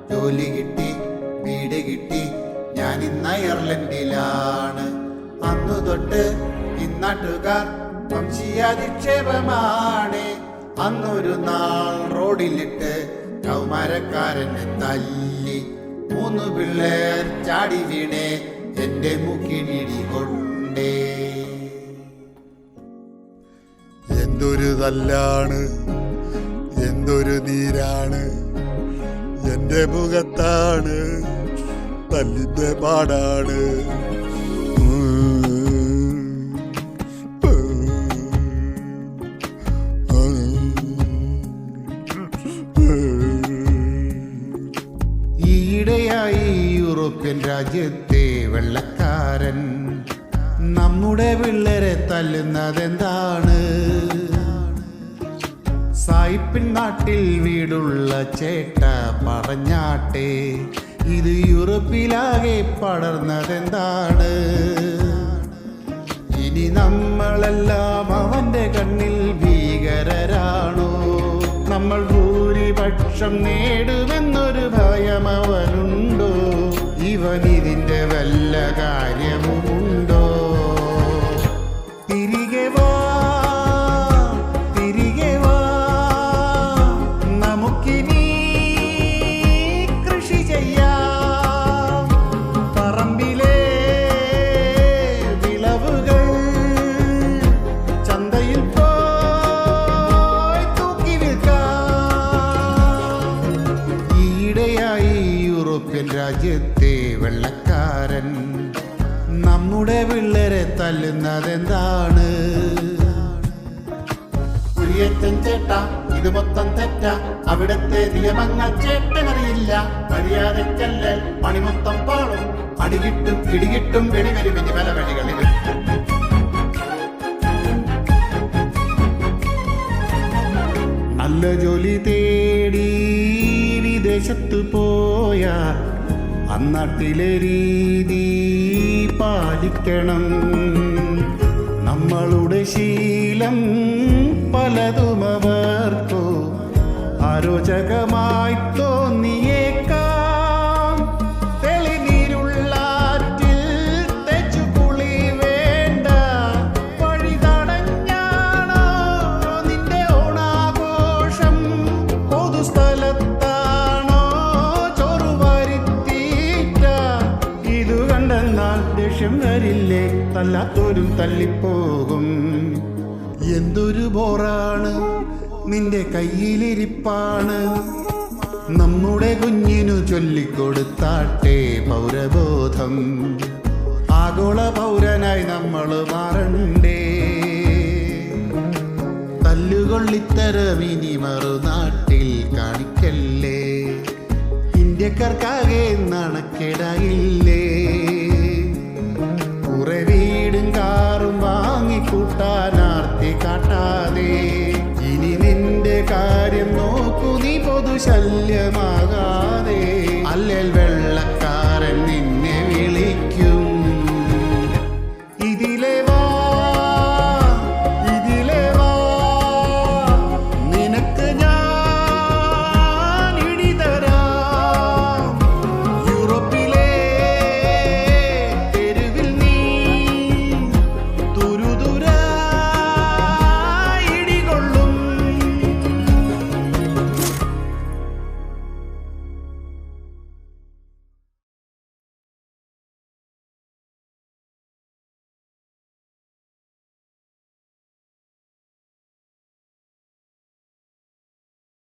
ജോലി കിട്ടി, വീട് കിട്ടി, ഞാൻ ഇന്ന് അയർലൻഡിലാണ്. അന്നു തൊട്ട് ഇന്നാട്ടുകാർ വംശീയാധിക്ഷേപമാണ്. അന്നൊരു നാൾ റോഡിലിട്ട് കൗമാരക്കാരനെ തല്ലി 3 പിള്ളേർ ചാടി വീണേ എന്റെ മൂക്കിനിടി കൊണ്ടേ. എന്തൊരു തല്ലാണ്, എന്തൊരു നീരാണ്, എന്റെ മുഖത്താണ് തല്ലിന്റെ പാടാണ്. ഈയിടെയായി യൂറോപ്യൻ രാജ്യത്തെ വെള്ളക്കാരൻ നമ്മുടെ പിള്ളേരെ തല്ലുന്നതെന്താണ്? സായിപ്പിൻ നാട്ടിൽ വീടുള്ള ചേട്ട പറഞ്ഞാട്ടെ, ഇത് യൂറോപ്പിലാകെ പടർന്നതെന്താണ്? ഇനി നമ്മളെല്ലാം അവന്റെ കണ്ണിൽ ഭീകരരാണോ? നമ്മൾ ഭൂരിപക്ഷം നേടുമെന്നൊരു ഭയം അവനുണ്ടോ? ഇവൻ ഇതിന്റെ വല്ല കാര്യമുണ്ടോ? തിരികെ വാ, തിരികെ വാ, നമുക്കിനി കൃഷി ചെയ്യാം. പറമ്പിലെ വിളവുകൾ ചന്തയിൽ പോയി തൂക്കി വിൽക്കാം. ഈയിടെയായി യൂറോപ്യൻ രാജ്യത്തെ വെള്ളക്കാരൻ നമ്മുടെ പിള്ളേരെ തല്ലുന്നതെന്താണ്? കുരിയച്ചൻ ചേട്ട, ഇത് മൊത്തം തെറ്റാ. അവിടത്തെ നിയമങ്ങൾ ചേട്ടനറിയില്ല. മര്യാദക്കല്ലൽ പണി മൊത്തം പാളും. അടികിട്ടും ഇടികിട്ടും വെടിവരി വെടി പല വഴികളിൽ. നല്ല ജോലി തേടി വിദേശത്ത് പോയാൽ അന്നാട്ടിലെ രീതി പാലിക്കണം. നമ്മളുടെ ശീലം പലതും അവർക്കോ അരോചകമായി തോന്നിയേക്കാം. തെളിനീരുള്ളാറ്റിൽ തെച്ചുകുളി വേണ്ട. വഴി തടഞ്ഞാണോ നിന്റെ ഓണാഘോഷം? പൊതുസ്ഥലത്താണോ ചോറ് വരുത്തിയിട്ട? ഇതു കണ്ടെന്നാൽ ദേഷ്യം വരില്ലേ? തല്ലാത്തോരും തല്ലിപ്പോകും. എന്തൊരു ബോറാണ് നിന്റെ കയ്യിലിരിപ്പാണ്. നമ്മുടെ കുഞ്ഞിനു ചൊല്ലിക്കൊടുത്താട്ടെ പൗരബോധം. ആഗോള പൗരനായി നമ്മൾ മാറണ്ടേ. തല്ലുകൊള്ളിത്തരം ഇനി മറുനാട്ടിൽ കാണിക്കല്ലേ. ഇന്ത്യക്കാർക്കാകെ നാണക്കേടായില്ലേ? കുറെ വീടും കാറും വാങ്ങിക്കൂട്ടാനാർത്തി കാട്ടാതെ ഇനി നിന്റെ കാര്യം നോക്കൂ, നീ പൊതുശല്യമാകാ.